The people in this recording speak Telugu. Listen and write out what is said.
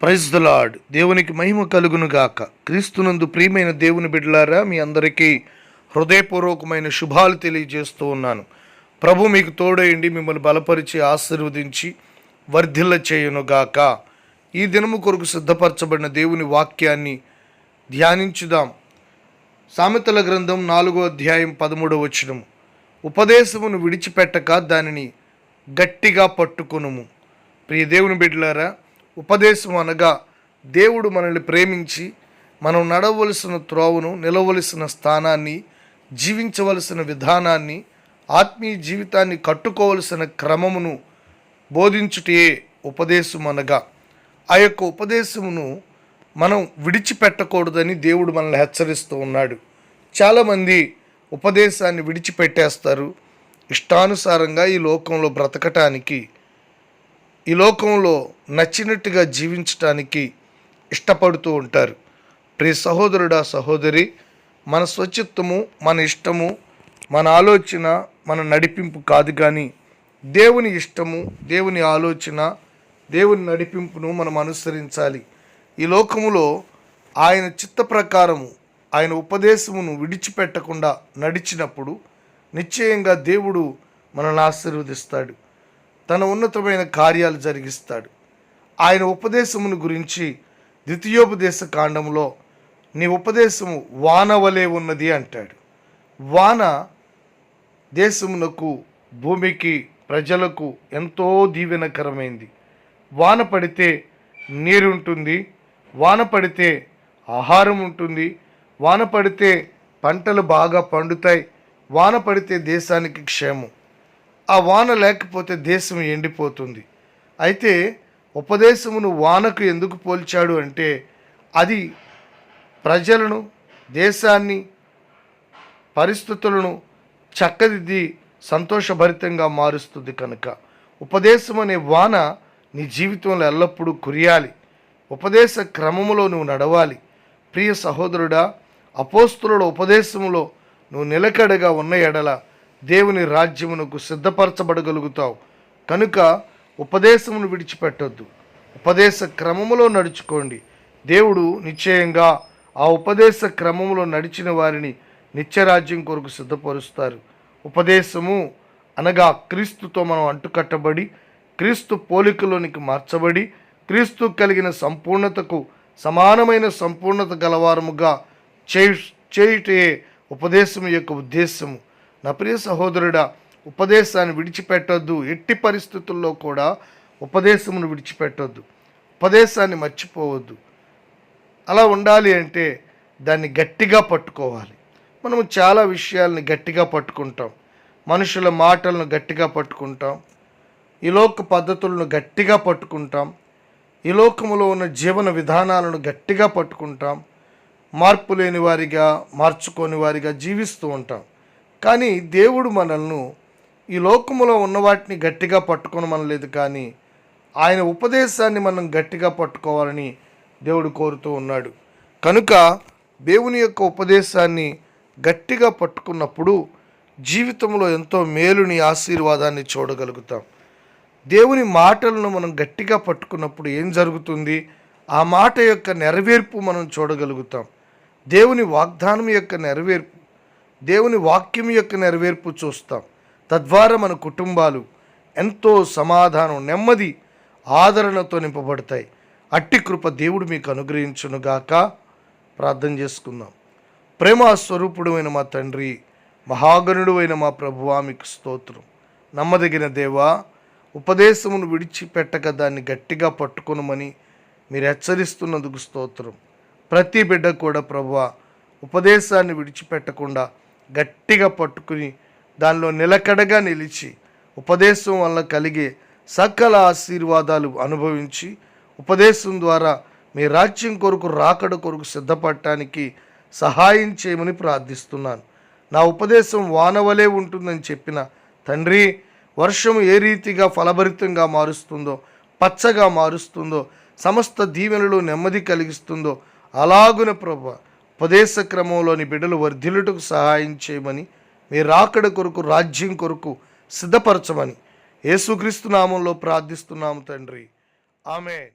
Praise the lord. దేవునికి మహిమ కలుగును గాక. క్రీస్తునందు ప్రియమైన దేవుని బిడ్డలారా, మీ అందరికీ హృదయపూర్వకమైన శుభాలు తెలియజేస్తూ ఉన్నాను. ప్రభు మీకు తోడయండి, మిమ్మల్ని బలపరిచి ఆశీర్వదించి వర్ధిల్ల చేయును గాక. ఈ దినము కొరకు సిద్ధపరచబడిన దేవుని వాక్యాన్ని ధ్యానించుదాం. సామెతల గ్రంథం 4వ అధ్యాయం 13వ వచనం. ఉపదేశమును విడిచిపెట్టక దానిని గట్టిగా పట్టుకొనుము. ప్రియ దేవుని బిడ్డలారా, ఉపదేశం అనగా దేవుడు మనల్ని ప్రేమించి మనం నడవలసిన త్రోవను, నిలవలసిన స్థానాన్ని, జీవించవలసిన విధానాన్ని, ఆత్మీయ జీవితాన్ని కట్టుకోవలసిన క్రమమును బోధించుటే ఉపదేశం అనగా. ఆ యొక్క ఉపదేశమును మనం విడిచిపెట్టకూడదని దేవుడు మనల్ని హెచ్చరిస్తూ ఉన్నాడు. చాలామంది ఉపదేశాన్ని విడిచిపెట్టేస్తారు. ఇష్టానుసారంగా ఈ లోకంలో బ్రతకటానికి, ఈ లోకంలో నచ్చినట్టుగా జీవించటానికి ఇష్టపడుతూ ఉంటారు. ప్రియ సహోదరుడా, సహోదరి, మన స్వచిత్తము, మన ఇష్టము, మన ఆలోచన, మన నడిపింపు కాదు, కానీ దేవుని ఇష్టము, దేవుని ఆలోచన, దేవుని నడిపింపును మనం అనుసరించాలి. ఈ లోకములో ఆయన చిత్త ప్రకారము, ఆయన ఉపదేశమును విడిచిపెట్టకుండా నడిచినప్పుడు నిశ్చయంగా దేవుడు మనల్ని ఆశీర్వదిస్తాడు, తన ఉన్నతమైన కార్యాలు జరిగిస్తాడు. ఆయన ఉపదేశమును గురించి ద్వితీయోపదేశ కాండంలో నీ ఉపదేశము వాన వలె ఉన్నది అంటాడు. వాన దేశమునకు, భూమికి, ప్రజలకు ఎంతో దీవెనకరమైంది. వాన పడితే నీరుంటుంది, వాన పడితే ఆహారం ఉంటుంది, వాన పడితే పంటలు బాగా పండుతాయి, వాన పడితే దేశానికి క్షేమం. ఆ వాన లేకపోతే దేశం ఎండిపోతుంది. అయితే ఉపదేశమును వానకు ఎందుకు పోల్చాడు అంటే, అది ప్రజలను, దేశాన్ని, పరిస్థితులను చక్కదిద్ది సంతోషభరితంగా మారుస్తుంది. కనుక ఉపదేశం అనే వాన నీ జీవితంలో ఎల్లప్పుడూ కురియాలి. ఉపదేశ క్రమములో నువ్వు నడవాలి. ప్రియ సహోదరుడా, అపోస్తులుల ఉపదేశములో నువ్వు నిలకడగా ఉన్న ఎడల దేవుని రాజ్యమునకు సిద్ధపరచబడగలుగుతావు. కనుక ఉపదేశమును విడిచిపెట్టొద్దు, ఉపదేశ క్రమములో నడుచుకోండి. దేవుడు నిశ్చయంగా ఆ ఉపదేశ క్రమములో నడిచిన వారిని నిత్యరాజ్యం కొరకు సిద్ధపరుస్తారు. ఉపదేశము అనగా క్రీస్తుతో మనం అంటుకట్టబడి, క్రీస్తు పోలికలోనికి మార్చబడి, క్రీస్తు కలిగిన సంపూర్ణతకు సమానమైన సంపూర్ణత గలవారముగా చేయుటే ఉపదేశం యొక్క ఉద్దేశము. నా ప్రియ సహోదరుడా, ఉపదేశాన్ని విడిచిపెట్టొద్దు. ఎట్టి పరిస్థితుల్లో కూడా ఉపదేశమును విడిచిపెట్టొద్దు, ఉపదేశాన్ని మర్చిపోవద్దు. అలా ఉండాలి అంటే దాన్ని గట్టిగా పట్టుకోవాలి. మనము చాలా విషయాల్ని గట్టిగా పట్టుకుంటాం. మనుషుల మాటలను గట్టిగా పట్టుకుంటాం, ఈ లోక పద్ధతులను గట్టిగా పట్టుకుంటాం, ఈ లోకములో ఉన్న జీవన విధానాలను గట్టిగా పట్టుకుంటాం, మార్పు లేని వారిగా, మార్చుకోని వారిగా జీవిస్తూ ఉంటాం. కానీ దేవుడు మనల్ని ఈ లోకములో ఉన్న వాటిని గట్టిగా పట్టుకోనమనలేదు, కానీ ఆయన ఉపదేశాన్ని మనం గట్టిగా పట్టుకోవాలని దేవుడు కోరుతూ ఉన్నాడు. కనుక దేవుని యొక్క ఉపదేశాన్ని గట్టిగా పట్టుకున్నప్పుడు జీవితంలో ఎంతో మేలుని, ఆశీర్వాదాన్ని చూడగలుగుతాం. దేవుని మాటలను మనం గట్టిగా పట్టుకున్నప్పుడు ఏం జరుగుతుంది? ఆ మాట యొక్క నెరవేర్పు మనం చూడగలుగుతాం. దేవుని వాగ్దానం యొక్క నెరవేర్పు, దేవుని వాక్యం యొక్క నెరవేర్పు చూస్తాం. తద్వారా మన కుటుంబాలు ఎంతో సమాధానం, నెమ్మది, ఆదరణతో నింపబడతాయి. అట్టి కృప దేవుడు మీకు అనుగ్రహించునుగాక. ప్రార్థన చేసుకుందాం. ప్రేమ స్వరూపుడు అయిన మా తండ్రి, మహాగణుడు అయిన మా ప్రభువా, మీకు స్తోత్రం. నమ్మదగిన దేవా, ఉపదేశమును విడిచిపెట్టక దాన్ని గట్టిగా పట్టుకొనమని మీరు హెచ్చరిస్తున్నందుకు స్తోత్రం. ప్రతి బిడ్డ కూడా ప్రభువా, ఉపదేశాన్ని విడిచిపెట్టకుండా గట్టిగా పట్టుకుని దానిలో నిలకడగా నిలిచి ఉపదేశం వల్ల కలిగే సకల ఆశీర్వాదాలు అనుభవించి, ఉపదేశం ద్వారా మీ రాజ్యం కొరకు, రాకడ కొరకు సిద్ధపడటానికి సహాయం చేయమని ప్రార్థిస్తున్నాను. నా ఉపదేశం వానవలే ఉంటుందని చెప్పిన తండ్రి, వర్షం ఏ రీతిగా ఫలభరితంగా మారుస్తుందో, పచ్చగా మారుస్తుందో, సమస్త దీవెనలు నెమ్మది కలిగిస్తుందో, అలాగున ప్రభువా, ఉపదేశ క్రమంలోని బిడ్డలు వర్ధిల్లుటకు సహాయం చేయమని, మీ రాకడ కొరకు, రాజ్యం కొరకు సిద్ధపరచమని యేసుక్రీస్తు నామంలో ప్రార్థిస్తున్నాము తండ్రి. ఆమేన్.